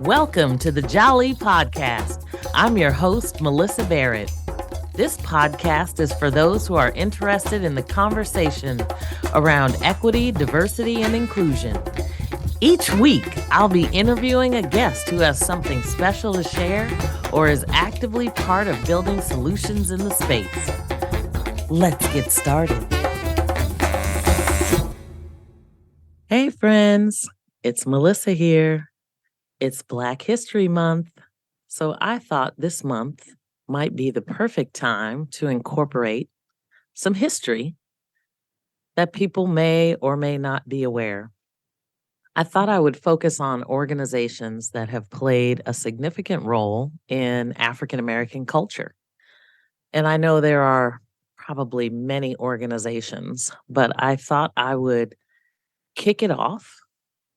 Welcome to the Jali podcast. I'm your host, Melyssa Barrett. This podcast is for those who are interested in the conversation around equity, diversity, and inclusion. Each week, I'll be interviewing a guest who has something special to share or is actively part of building solutions in the space. Let's get started. Hey, friends, it's Melyssa here. It's Black History Month, so I thought this month might be the perfect time to incorporate some history that people may or may not be aware. I thought I would focus on organizations that have played a significant role in African American culture. And I know there are probably many organizations, but I thought I would kick it off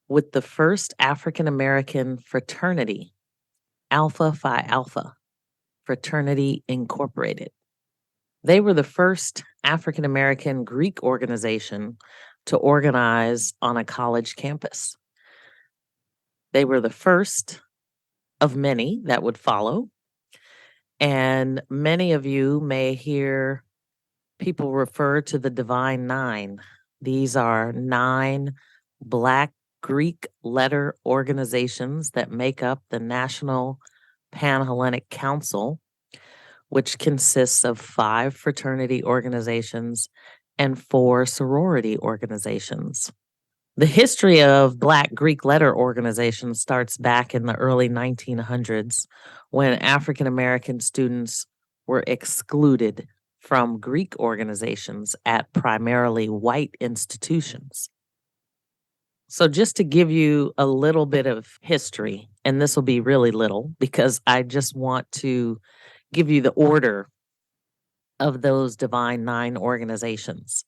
with the first African American fraternity, Phi Alpha Fraternity Incorporated. They were the first African American Greek organization to organize on a college campus. They were the first of many that would follow. And many of you may hear people refer to the Divine Nine. These are 9 Black Greek letter organizations that make up the National Pan-Hellenic Council, which consists of 5 fraternity organizations and 4 sorority organizations. The history of Black Greek letter organizations starts back in the early 1900s when African American students were excluded from Greek organizations at primarily white institutions. So just to give you a little bit of history, and this will be really little because I just want to give you the order of those Divine 9 organizations.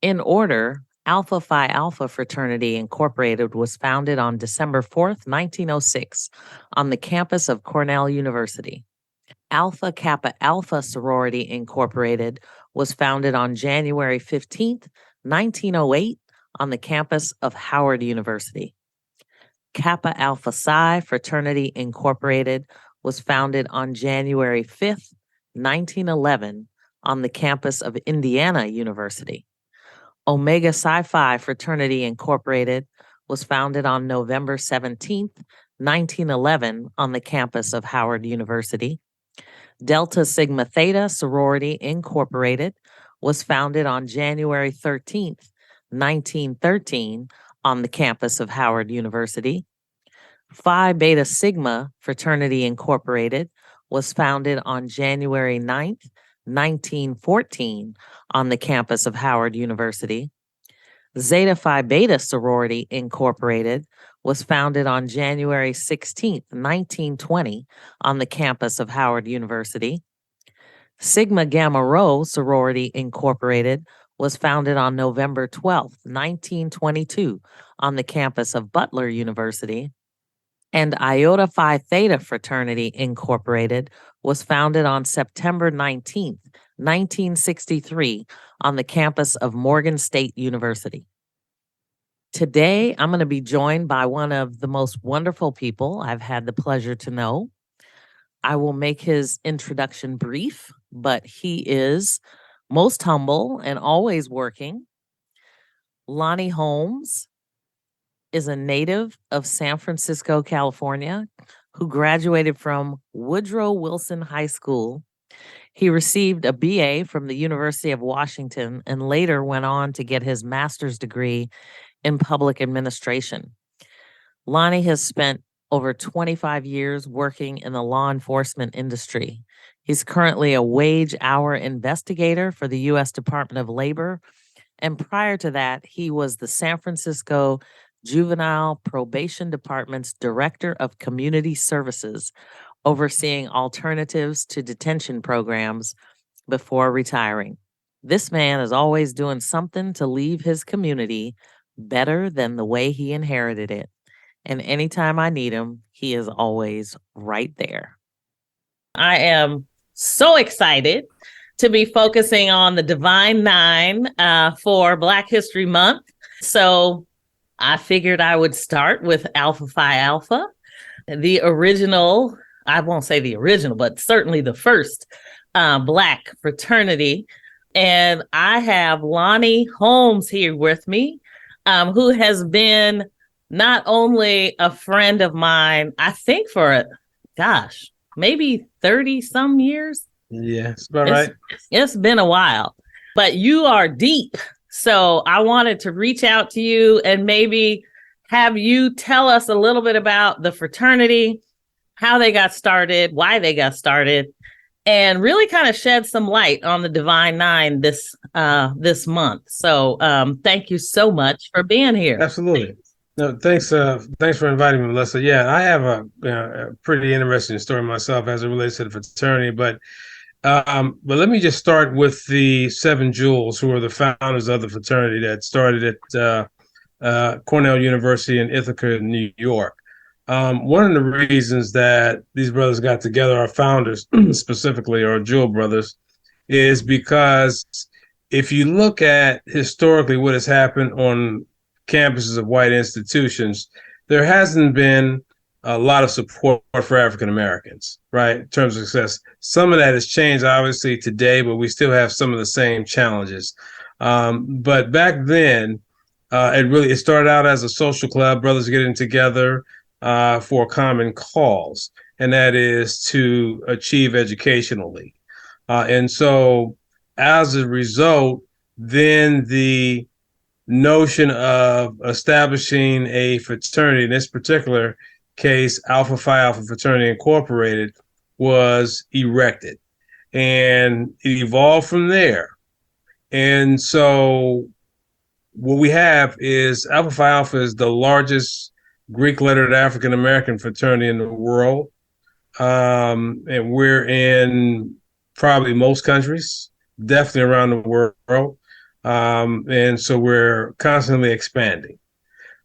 In order, Phi Alpha Fraternity Incorporated was founded on December 4th, 1906 on the campus of Cornell University. Alpha Kappa Alpha Sorority Incorporated was founded on January 15th, 1908 on the campus of Howard University. Kappa Alpha Psi Fraternity Incorporated was founded on January 5th, 1911 on the campus of Indiana University. Omega Psi Phi Fraternity Incorporated was founded on November 17th, 1911 on the campus of Howard University. Delta Sigma Theta Sorority Incorporated was founded on January 13th, 1913 on the campus of Howard University. Phi Beta Sigma Fraternity Incorporated was founded on January 9th, 1914 on the campus of Howard University. Zeta Phi Beta Sorority Incorporated was founded on January 16th, 1920 on the campus of Howard University. Sigma Gamma Rho Sorority Incorporated was founded on November 12th, 1922 on the campus of Butler University. And Iota Phi Theta Fraternity Incorporated was founded on September 19th, 1963 on the campus of Morgan State University. Today, I'm going to be joined by one of the most wonderful people I've had the pleasure to know. I will make his introduction brief, but he is most humble and always working. Lonnie Holmes is a native of San Francisco, California, who graduated from Woodrow Wilson High School. He received a BA from the University of Washington and later went on to get his master's degree in public administration. Lonnie has spent over 25 years working in the law enforcement industry. He's currently a wage hour investigator for the U.S. Department of Labor. And prior to that, he was the San Francisco Juvenile Probation Department's Director of Community Services, overseeing alternatives to detention programs before retiring. This man is always doing something to leave his community better than the way he inherited it. And anytime I need him, he is always right there. I am so excited to be focusing on the Divine Nine for Black History Month. So I figured I would start with Phi Alpha. the original, I won't say the original, but certainly the first Black fraternity. And I have Lonnie Holmes here with me, who has been not only a friend of mine, I think for, gosh, maybe 30 some years. Yeah, it's about right. It's been a while, but you are deep. So I wanted to reach out to you and maybe have you tell us a little bit about the fraternity, how they got started, why they got started, and really kind of shed some light on the Divine Nine this month. So thank you so much for being here. Absolutely. No, thanks for inviting me, Melyssa. Yeah, I have a pretty interesting story myself as it relates to the fraternity, but let me just start with the Seven Jewels, who are the founders of the fraternity that started at Cornell University in Ithaca, New York. One of the reasons that these brothers got together, our founders specifically, or Jewel brothers, is because if you look at historically what has happened on campuses of white institutions, there hasn't been a lot of support for African Americans, right, in terms of success. Some of that has changed, obviously, today, but we still have some of the same challenges. But back then, it started out as a social club, brothers getting together for a common cause, and that is to achieve educationally. And so as a result, then the notion of establishing a fraternity, in this particular case, Phi Alpha Fraternity Incorporated, was erected. And it evolved from there. And so what we have is Phi Alpha is the largest Greek lettered African American fraternity in the world. And we're in probably most countries, definitely around the world. And so we're constantly expanding.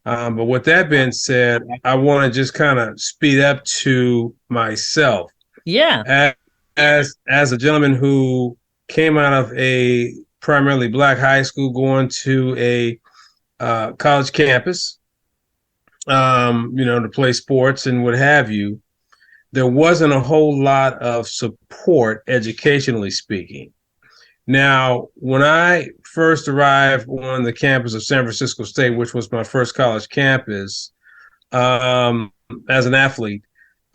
But with that being said, I want to just kind of speed up to myself. Yeah. As a gentleman who came out of a primarily Black high school, going to a college campus, to play sports and what have you, there wasn't a whole lot of support, educationally speaking. Now, when I first arrived on the campus of San Francisco State, which was my first college campus, as an athlete,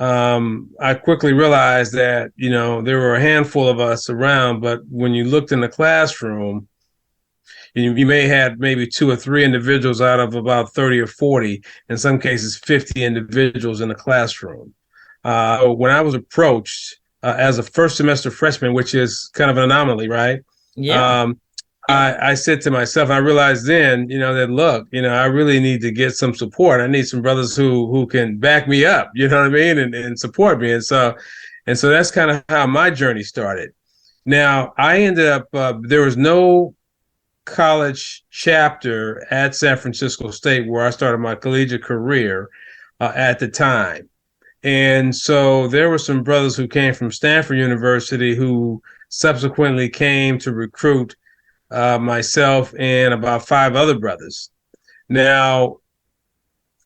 I quickly realized that, there were a handful of us around, but when you looked in the classroom, you may have maybe 2 or 3 individuals out of about 30 or 40, in some cases 50 individuals in the classroom. When I was approached as a first semester freshman, which is kind of an anomaly, right? Yeah. I said to myself, I realized then, that look, I really need to get some support. I need some brothers who can back me up, you know what I mean, and support me. And so that's kind of how my journey started. Now, I ended up, there was no college chapter at San Francisco State where I started my collegiate career at the time. And so there were some brothers who came from Stanford University who subsequently came to recruit myself and about 5 other brothers. Now,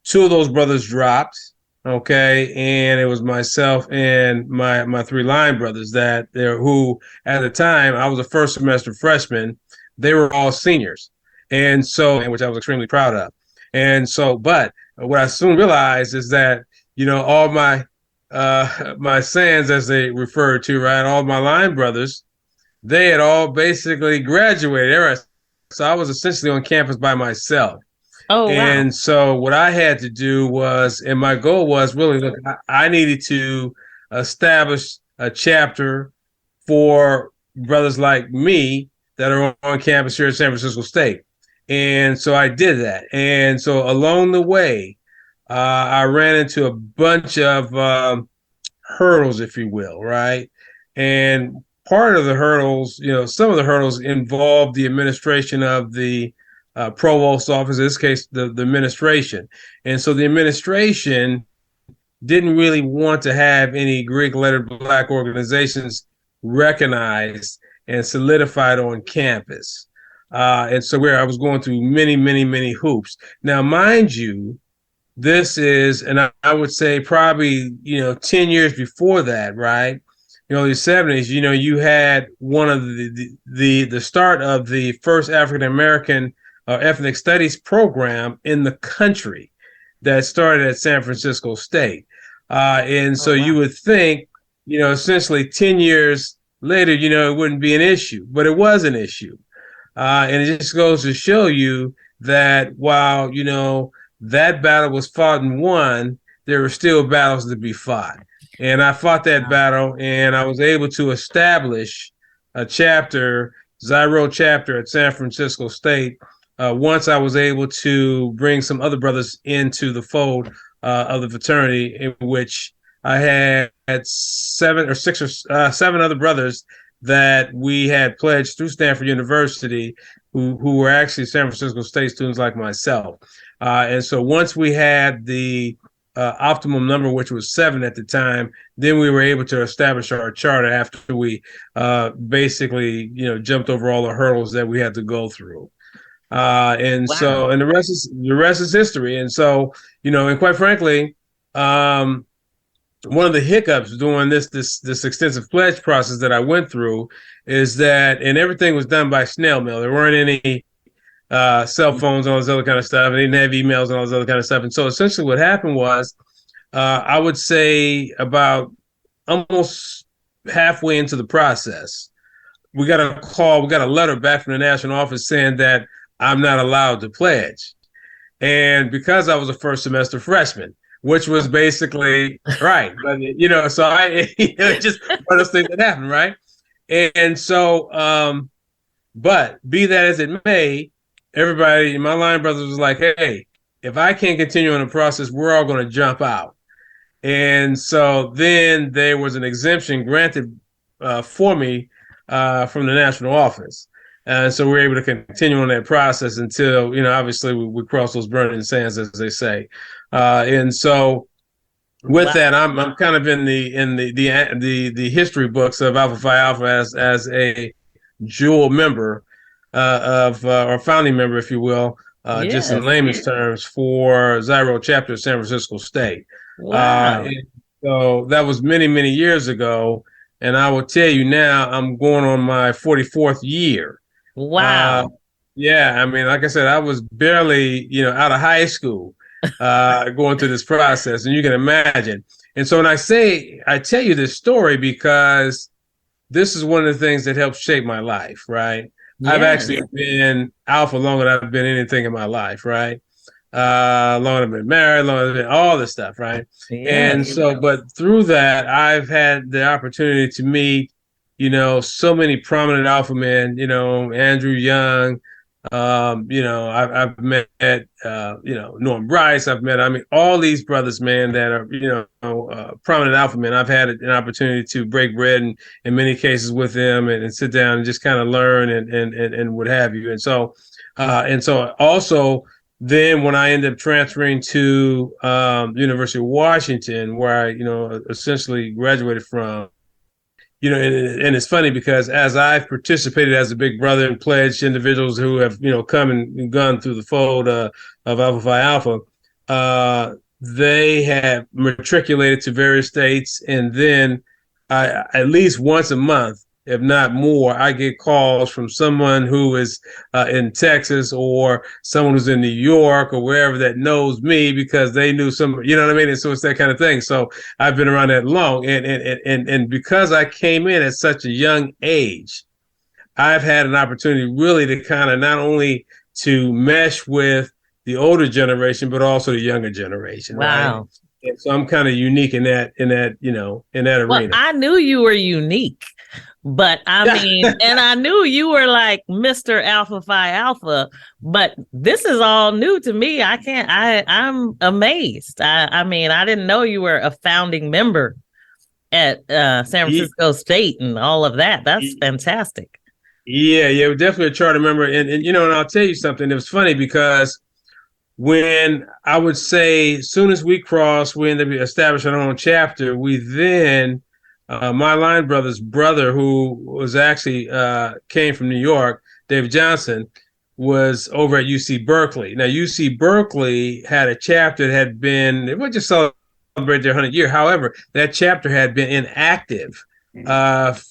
2 of those brothers dropped, okay, and it was myself and my 3 line brothers who at the time I was a first semester freshman. They were all seniors, and so, which I was extremely proud of. And so, but what I soon realized is that, all my my Sands, as they refer to, right, all my line brothers, they had all basically graduated. So I was essentially on campus by myself. Oh, wow. And so what I had to do was, and my goal was really, look, I needed to establish a chapter for brothers like me that are on campus here at San Francisco State. And so I did that. And so along the way, I ran into a bunch of hurdles, if you will, right? And part of the hurdles, some of the hurdles involved the administration of the provost office, in this case, the administration. And so the administration didn't really want to have any Greek lettered Black organizations recognized and solidified on campus. And so I was going through many, many, many hoops. Now, mind you, this is, and I would say probably, 10 years before that, right? The 70s, you had one of the start of the first African American ethnic studies program in the country that started at San Francisco State. And Oh, so you wow. would think, essentially 10 years later, it wouldn't be an issue, but it was an issue. And it just goes to show you that while, that battle was fought and won, there were still battles to be fought. And I fought that Wow. battle, and I was able to establish a chapter, Zyro chapter at San Francisco State. Once I was able to bring some other brothers into the fold of the fraternity, in which I had seven or six or seven other brothers that we had pledged through Stanford University, who were actually San Francisco State students like myself. And so once we had the optimum number, which was 7 at the time, then we were able to establish our charter after we basically, jumped over all the hurdles that we had to go through. And so, Wow. and the rest is history. And so, and quite frankly, one of the hiccups during this extensive pledge process that I went through is that, and everything was done by snail mail. There weren't any cell phones and all this other kind of stuff, and they didn't have emails and all this other kind of stuff. And so essentially, what happened was, I would say about almost halfway into the process, we got a letter back from the national office saying that I'm not allowed to pledge. And because I was a first semester freshman, which was basically right, but so just one of those things that happened, right? And so, but be that as it may, everybody, my line brothers was like, hey, if I can't continue on the process, we're all going to jump out. And so then there was an exemption granted for me from the national office. And so we were able to continue on that process until, obviously we cross those burning sands, as they say. And so with Wow. that, I'm kind of in the history books of Alpha Phi Alpha as a dual member of or founding member, if you will, just in Yes. layman's terms, for Zyro chapter of San Francisco State. Wow. And so that was many, many years ago. And I will tell you now, I'm going on my 44th year. Uh, Wow. yeah, I mean, like I said, I was barely, out of high school going through this process, and you can imagine. And so when I tell you this story because this is one of the things that helped shape my life, right? I've Yes. actually been alpha longer than I've been anything in my life, right? Longer than I've been married, longer than all this stuff, right? And Yes. so, but through that, I've had the opportunity to meet, so many prominent alpha men, Andrew Young, I've met, Norm Bryce. I mean, all these brothers, man, that are, prominent alpha men. I've had an opportunity to break bread and in many cases with them and sit down and just kind of learn and what have you. And so also then when I ended up transferring to University of Washington, where I, essentially graduated from, and it's funny because as I've participated as a big brother and pledged individuals who have, come and gone through the fold of Alpha Phi Alpha, they have matriculated to various states. And then at least once a month, if not more, I get calls from someone who is in Texas or someone who's in New York or wherever that knows me because they knew some, you know what I mean? And so it's that kind of thing. So I've been around that long. And because I came in at such a young age, I've had an opportunity really to kind of not only to mesh with the older generation, but also the younger generation, right? Wow. And so I'm kind of unique in that Well, arena. I knew you were unique, but I mean, and I knew you were like Mr. Alpha Phi Alpha, but this is all new to me. I'm amazed. I mean, I didn't know you were a founding member at San Francisco State and all of that. That's fantastic. Yeah, we're definitely a charter member. And I'll tell you something. It was funny because when I would say, as soon as we crossed, we ended up establishing our own chapter. We then, my line brother's brother, who was actually came from New York, David Johnson, was over at UC Berkeley. Now, UC Berkeley had a chapter that had been, it was just celebrate their 100th year. However, that chapter had been inactive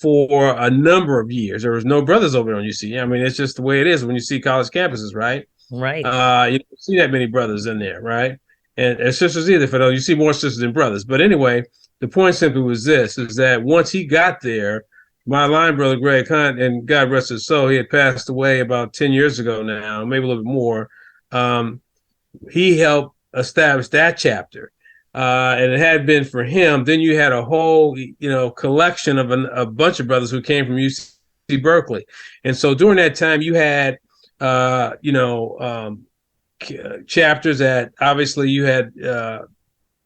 for a number of years. There was no brothers over on UC. I mean, it's just the way it is when you see college campuses, right? Right. You don't see that many brothers in there, right? And sisters either. For those, you see more sisters than brothers. But anyway, the point simply was this: is that once he got there, my line brother Greg Hunt, and God rest his soul, he had passed away about 10 years ago now, maybe a little bit more. Um, he helped establish that chapter. And it had been for him. Then you had a whole, collection of a bunch of brothers who came from UC Berkeley. And so during that time, you had, chapters that obviously you had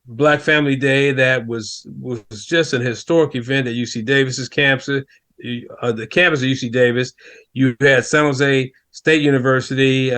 Black Family Day that was just an historic event at UC Davis's campus, the campus of UC Davis. You had San Jose State University,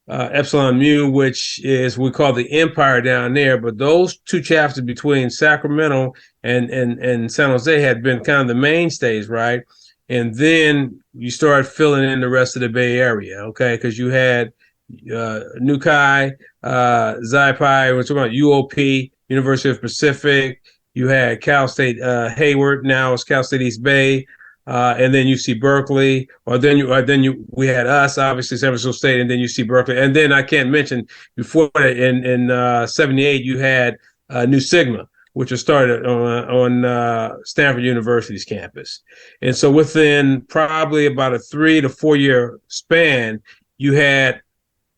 Epsilon Mu, which is we call the Empire down there. But those two chapters between Sacramento and San Jose had been kind of the mainstays, right? And then you start filling in the rest of the Bay Area, okay? Because you had New Chi, Xi Pi, we're talking about UOP, University of Pacific. You had Cal State Hayward, now it's Cal State East Bay, and then UC Berkeley, we had us, obviously San Francisco State, and then UC Berkeley, and then I can't mention before that in '78 you had Nu Sigma, which was started on Stanford University's campus, and so within probably about a 3 to 4 year span, you had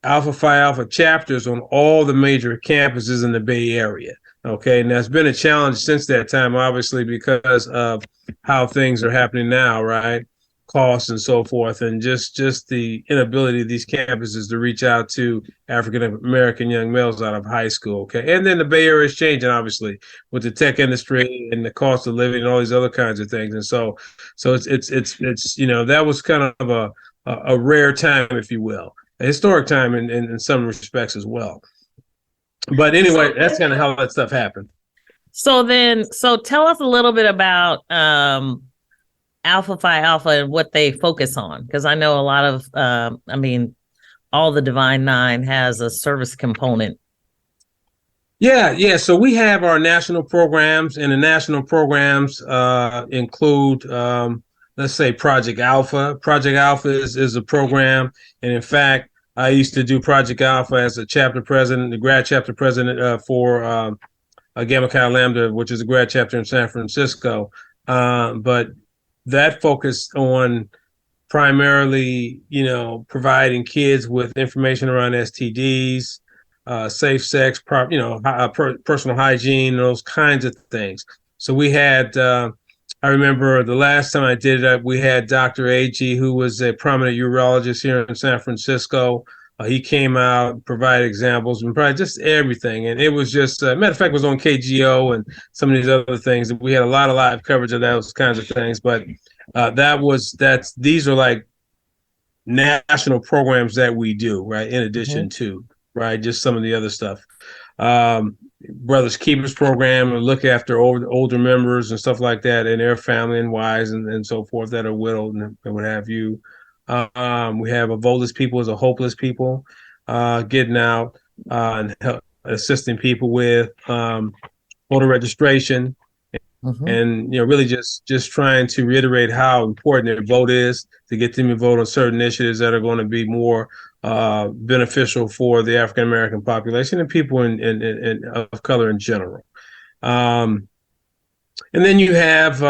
Alpha Phi Alpha chapters on all the major campuses in the Bay Area. Okay, and that's been a challenge since that time, obviously, because of how things are happening now, right? Costs and so forth, and just the inability of these campuses to reach out to African American young males out of high school. Okay, and then the Bay Area is changing, obviously, with the tech industry and the cost of living and all these other kinds of things. And so it's that was kind of a rare time, if you will, a historic time in some respects as well. But anyway, that's kind of how that stuff happened. So tell us a little bit about Alpha Phi Alpha and what they focus on, because I know a lot of, all the Divine Nine has a service component. Yeah. So we have our national programs, and the national programs include, let's say, Project Alpha. Project Alpha is a program, and in fact, I used to do Project Alpha as a chapter president, the grad chapter president for Gamma Chi Lambda, which is a grad chapter in San Francisco. But that focused on primarily, providing kids with information around STDs, safe sex, personal hygiene, those kinds of things. So we had, I remember the last time I did it, we had Dr. A.G., who was a prominent urologist here in San Francisco. He came out, provided examples, and provided just everything. And it was just, matter of fact, it was on KGO and some of these other things. We had a lot of live coverage of those kinds of things. But these are like national programs that we do, right? In addition to, right, just some of the other stuff. Brothers Keepers program, and look after older members and stuff like that, and their family and wives and so forth that are widowed and what have you. We have a voteless people as a hopeless people, getting out and assisting people with voter registration, and really just trying to reiterate how important their vote is to get them to vote on certain initiatives that are going to be more beneficial for the African American population and people in of color in general. And then you have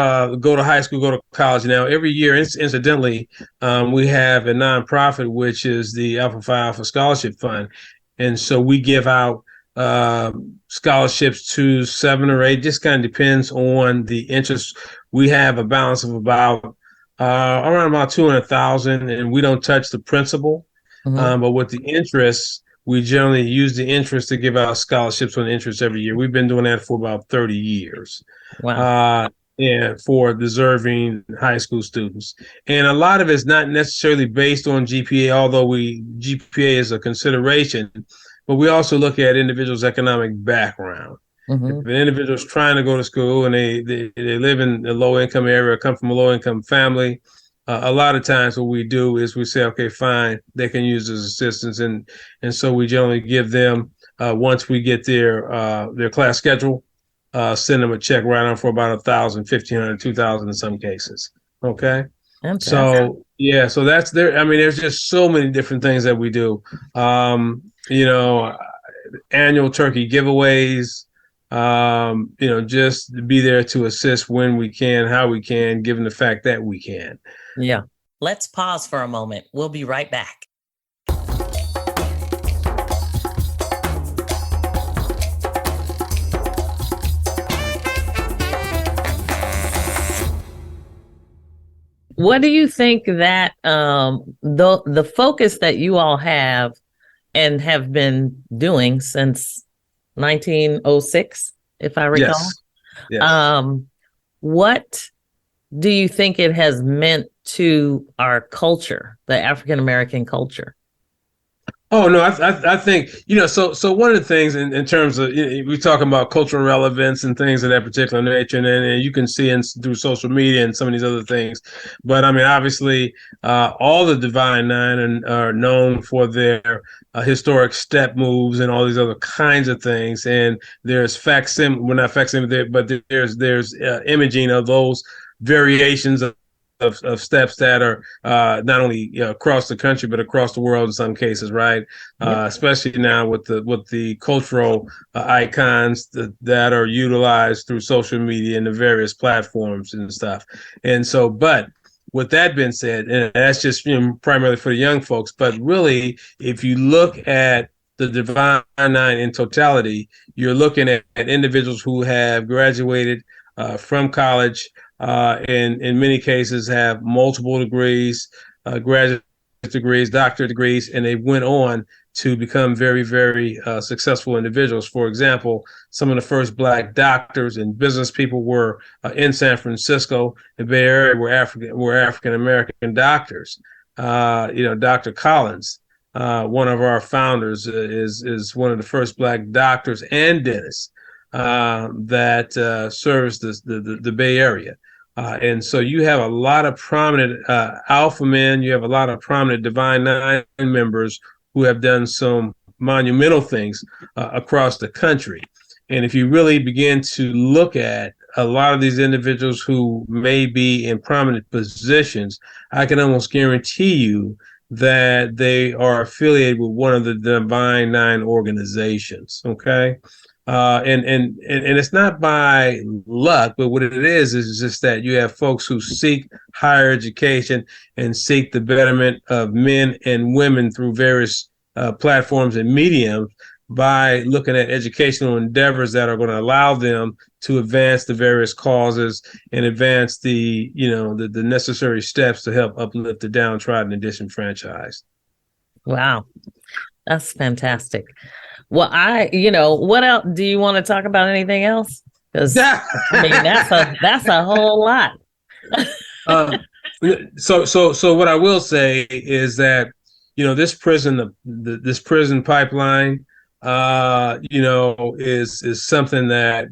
go to high school, go to college. Now, every year, incidentally, we have a nonprofit, which is the Alpha Phi Alpha Scholarship Fund. And so we give out scholarships to 7 or 8, just kind of depends on the interest. We have a balance of around about 200,000, and we don't touch the principal. But with the interest, we generally use the interest to give out scholarships on interest every year. We've been doing that for about 30 years. Wow. For deserving high school students. And a lot of it's not necessarily based on GPA, although GPA is a consideration, but we also look at individuals' economic background. If an individual is trying to go to school and they live in a low income area, come from a low income family, a lot of times what we do is we say, okay, fine, they can use as assistants, and so we generally give them once we get their class schedule, send them a check right on for about 1,000, 1,500, 2,000 in some cases. Okay. Fantastic. So yeah, so that's there. I mean, there's just so many different things that we do. You know, annual turkey giveaways. Just be there to assist when we can, how we can, given the fact that we can. Yeah. Let's pause for a moment. We'll be right back. What do you think that the focus that you all have and have been doing since 1906, if I recall? Yes. What do you think it has meant to our culture, the African American culture? Oh no, I think so one of the things in terms of we talking about cultural relevance and things of that particular nature, and you can see through social media and some of these other things, but I mean obviously all the Divine Nine are known for their historic step moves and all these other kinds of things, and there's well not facsimile, but there's imaging of those variations of steps that are not only across the country but across the world in some cases, right? Yep. Especially now with the cultural icons that are utilized through social media and the various platforms and stuff. And so, but with that being said, and that's just primarily for the young folks, but really, if you look at the Divine Nine in totality, you're looking at individuals who have graduated from college, and in many cases have multiple degrees, graduate degrees, doctorate degrees, and they went on to become very, very successful individuals. For example, some of the first Black doctors and business people were in San Francisco, the Bay Area, were African American doctors. Dr. Collins, one of our founders, is one of the first Black doctors and dentists that serviced the Bay Area. And so you have a lot of prominent alpha men, you have a lot of prominent Divine Nine members who have done some monumental things across the country. And if you really begin to look at a lot of these individuals who may be in prominent positions, I can almost guarantee you that they are affiliated with one of the Divine Nine organizations. Okay. And it's not by luck, but what it is just that you have folks who seek higher education and seek the betterment of men and women through various platforms and mediums by looking at educational endeavors that are going to allow them to advance the various causes and advance the necessary steps to help uplift the downtrodden and disenfranchised. Wow, that's fantastic. Well, what else do you want to talk about? Anything else? Because I mean, that's a whole lot. So what I will say is that this prison pipeline, is something that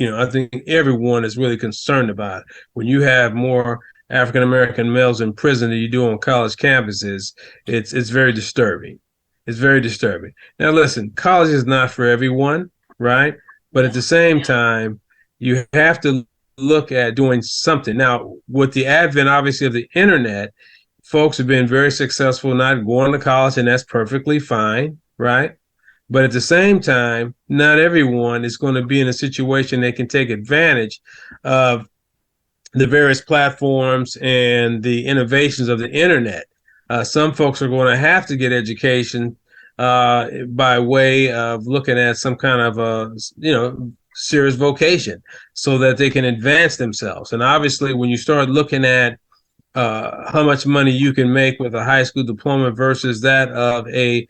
I think everyone is really concerned about. When you have more African American males in prison than you do on college campuses, it's very disturbing. It's very disturbing. Now, listen, college is not for everyone, right? But at the same time, you have to look at doing something. Now, with the advent, obviously, of the internet, folks have been very successful not going to college, and that's perfectly fine, right? But at the same time, not everyone is going to be in a situation they can take advantage of the various platforms and the innovations of the internet. Some folks are going to have to get education by way of looking at some kind of serious vocation so that they can advance themselves. And obviously, when you start looking at how much money you can make with a high school diploma versus that of a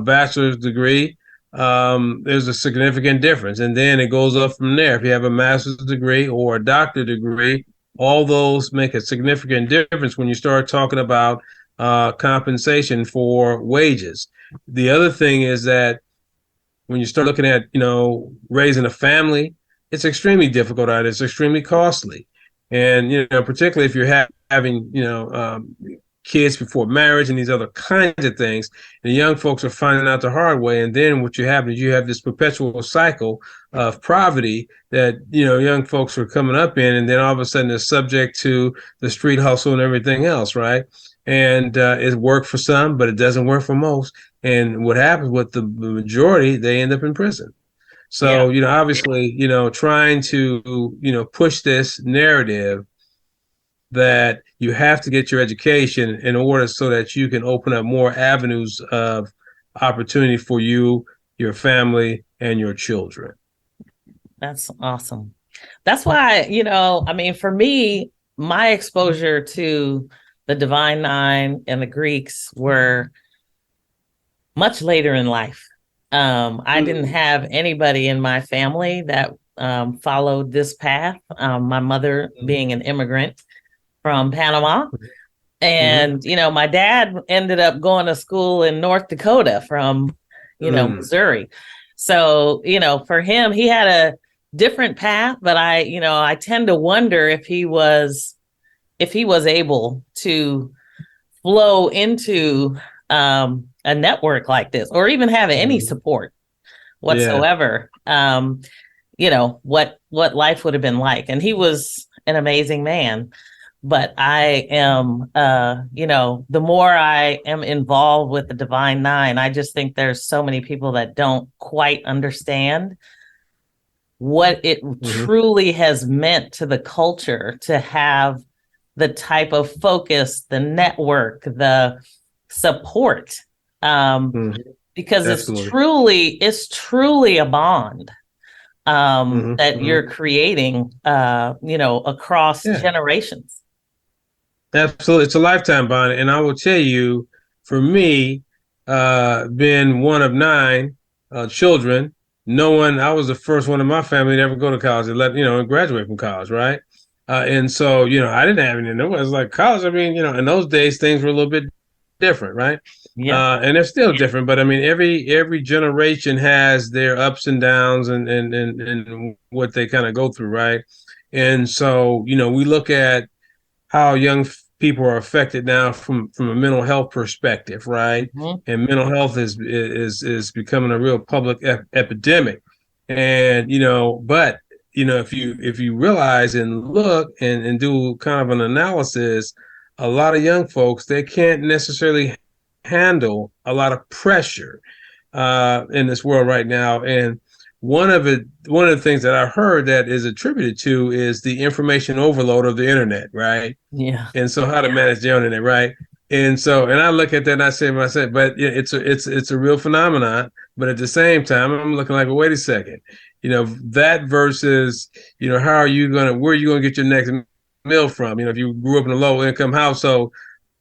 bachelor's degree, there's a significant difference. And then it goes up from there. If you have a master's degree or a doctorate degree, all those make a significant difference when you start talking about compensation for wages. The other thing is that when you start looking at, raising a family, it's extremely difficult. It's extremely costly. And, particularly if you're having, kids before marriage and these other kinds of things, and young folks are finding out the hard way. And then what you have is you have this perpetual cycle of poverty that, young folks are coming up in, and then all of a sudden they're subject to the street hustle and everything else, right? And it worked for some, but it doesn't work for most. And what happens with the majority, they end up in prison. Yeah. So, obviously, trying to, push this narrative that you have to get your education in order so that you can open up more avenues of opportunity for you, your family, and your children. That's awesome. That's why, I mean, for me, my exposure to the Divine Nine and the Greeks were much later in life. I didn't have anybody in my family that followed this path. My mother being an immigrant from Panama. And, my dad ended up going to school in North Dakota from, Missouri. So, for him, he had a different path, but I tend to wonder if he was able to flow into a network like this, or even have any support whatsoever. What life would have been like. And he was an amazing man. But I am, the more I am involved with the Divine Nine, I just think there's so many people that don't quite understand what it truly has meant to the culture to have the type of focus, the network, the support, because it's truly a bond that you're creating, across generations. Absolutely. It's a lifetime bond. And I will tell you, for me, being one of nine children, I was the first one in my family to ever go to college and graduate from college, right? And so, I didn't have any. It was like college. I mean, in those days, things were a little bit different, right? Yeah. And they're still different. But I mean, every generation has their ups and downs and what they kind of go through, right? And so, we look at how young people are affected now from a mental health perspective, right? And mental health is becoming a real public epidemic. And but if you realize and look and do kind of an analysis, a lot of young folks, they can't necessarily handle a lot of pressure in this world right now. And one of the things that I heard that is attributed to is the information overload of the internet, right? Yeah. And so how to manage the internet, right? And so, and I look at that and I say to myself, but it's a real phenomenon. But at the same time, I'm looking like, well, wait a second, that versus, where are you gonna get your next meal from? If you grew up in a low income household,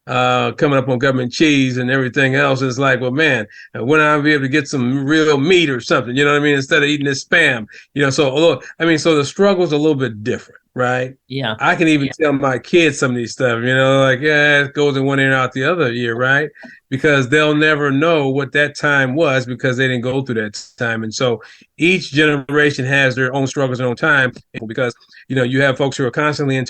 coming up on government cheese and everything else. It's like, well, man, when I'll be able to get some real meat or something, you know what I mean? Instead of eating this spam, so so the struggle's a little bit different, right? Yeah. I can even tell my kids some of these stuff, like, yeah, it goes in one ear and out the other ear, right? Because they'll never know what that time was because they didn't go through that time. And so each generation has their own struggles, their own time, because you have folks who are constantly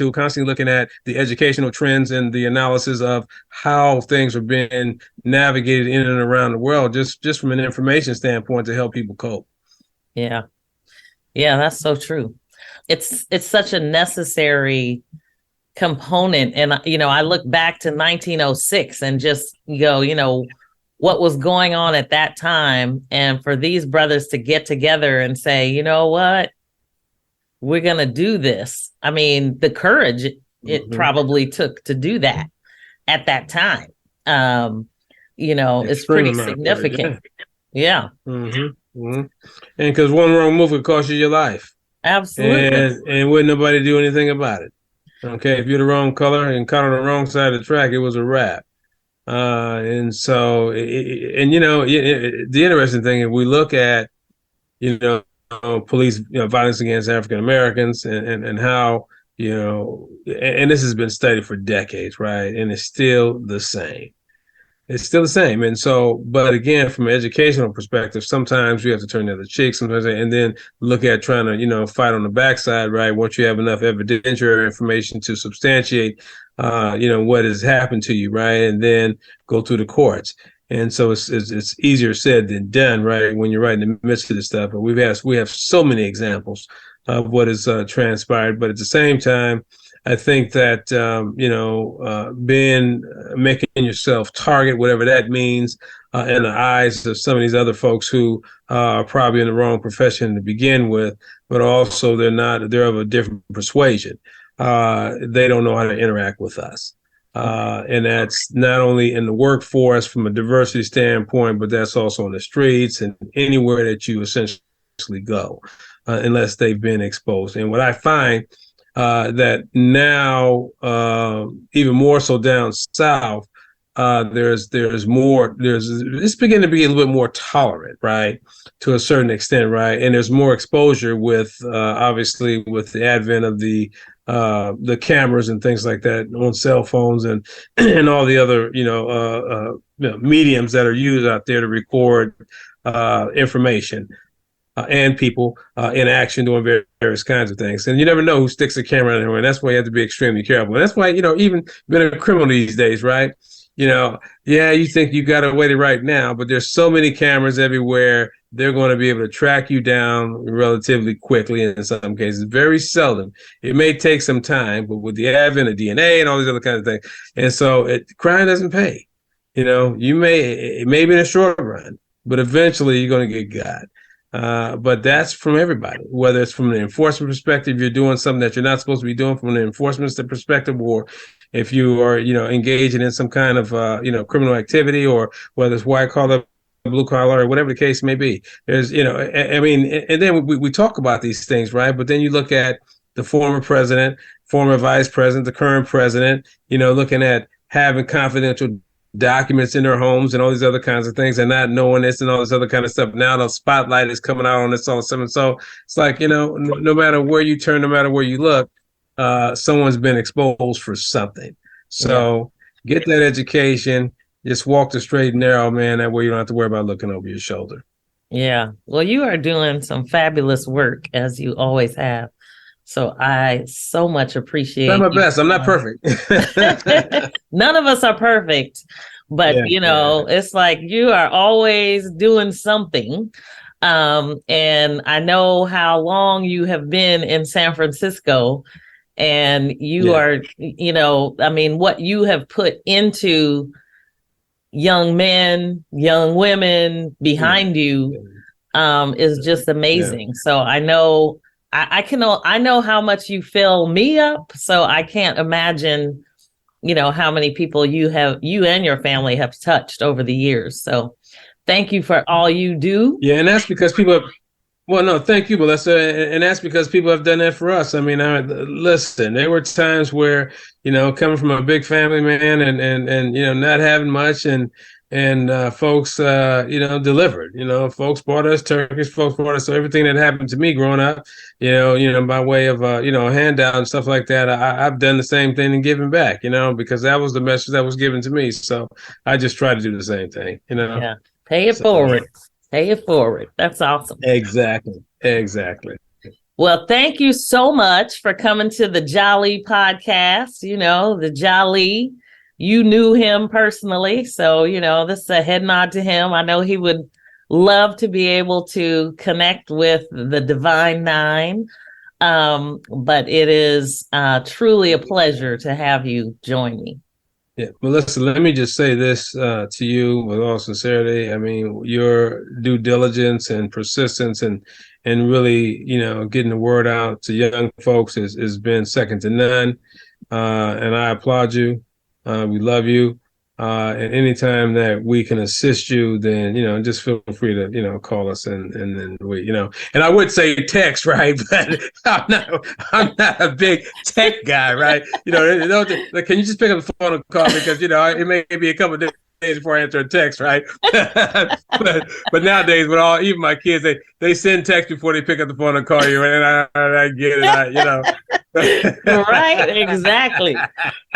looking at the educational trends and the analysis of how things are being navigated in and around the world, just from an information standpoint to help people cope. Yeah. Yeah, that's so true. It's such a necessary component. And, I look back to 1906 and just go, what was going on at that time. And for these brothers to get together and say, you know what, we're going to do this. I mean, the courage it probably took to do that at that time. It's pretty significant. Yeah. And because one wrong move could cost you your life. Absolutely. And wouldn't nobody do anything about it. Okay, if you're the wrong color and caught on the wrong side of the track, it was a wrap. And so, the interesting thing, if we look at, police, violence against African Americans and how, and this has been studied for decades, right? And it's still the same. It's still the same. And so, but again, from an educational perspective, sometimes you have to turn the other cheek, sometimes, and then look at trying to, fight on the backside, right? Once you have enough evidentiary information to substantiate, what has happened to you, right? And then go through the courts. And so it's easier said than done, right? When you're right in the midst of this stuff. But we have so many examples of what has transpired. But at the same time, I think that making yourself target, whatever that means, in the eyes of some of these other folks who are probably in the wrong profession to begin with, but also they're of a different persuasion. They don't know how to interact with us. And that's not only in the workforce from a diversity standpoint, but that's also in the streets and anywhere that you essentially go, unless they've been exposed. And what I find that now, even more so down south, it's beginning to be a little bit more tolerant, right, to a certain extent, right, and there's more exposure with obviously with the advent of the cameras and things like that on cell phones and and all the other mediums that are used out there to record information. And people in action doing various kinds of things. And you never know who sticks a camera in there. And that's why you have to be extremely careful. And that's why, even being a criminal these days, right? You think you got away with it right now, but there's so many cameras everywhere. They're going to be able to track you down relatively quickly in some cases. Very seldom. It may take some time, but with the advent of DNA and all these other kinds of things. And so crime doesn't pay. It may be in a short run, but eventually you're going to get got. But that's from everybody, whether it's from the enforcement perspective, you're doing something that you're not supposed to be doing from an enforcement perspective, or if you are, engaging in some kind of, criminal activity, or whether it's white collar, blue collar, or whatever the case may be. There's, and then we talk about these things, right? But then you look at the former president, former vice president, the current president, looking at having confidential documents in their homes and all these other kinds of things and not knowing this and all this other kind of stuff. Now the spotlight is coming out on this all of a sudden. So it's like, no matter where you turn, no matter where you look, someone's been exposed for something. So get that education, just walk the straight and narrow, man. That way you don't have to worry about looking over your shoulder. Yeah. Well, you are doing some fabulous work, as you always have. So I so much appreciate. I'm my best. I'm not perfect. None of us are perfect, but it's like you are always doing something. And I know how long you have been in San Francisco, and you are, what you have put into young men, young women behind you, is just amazing. So I know. I know how much you fill me up, so I can't imagine, how many people you and your family have touched over the years. So thank you for all you do. Yeah, and that's because people thank you, Melyssa. And that's because people have done that for us. I mean, listen, there were times where, coming from a big family, man, and not having much, and folks, delivered. Folks bought us turkeys, folks bought us. So everything that happened to me growing up, by way of, a handout and stuff like that, I've done the same thing and given back, because that was the message that was given to me. So I just try to do the same thing, Yeah. Pay it forward. Pay it forward. That's awesome. Exactly. Well, thank you so much for coming to the Jali podcast. The Jali. You knew him personally, so, this is a head nod to him. I know he would love to be able to connect with the Divine Nine, but it is truly a pleasure to have you join me. Yeah, Melyssa, let me just say this to you with all sincerity. I mean, your due diligence and persistence and really, getting the word out to young folks has been second to none, and I applaud you. We love you. And anytime that we can assist you, then, just feel free to, call us and then we, and I would say text, right? But I'm not a big tech guy, right? Can you just pick up the phone and call me? Because, it may be a couple of days before I answer a text, right? but nowadays, even my kids, they send text before they pick up the phone and call you, and I get it, Right? Exactly.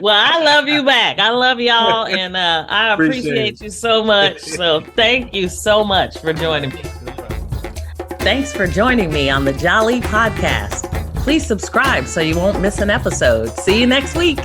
Well, I love you back. I love y'all, and I appreciate you so much. So thank you so much for joining me. Thanks for joining me on the Jali podcast. Please subscribe so you won't miss an episode. See you next week.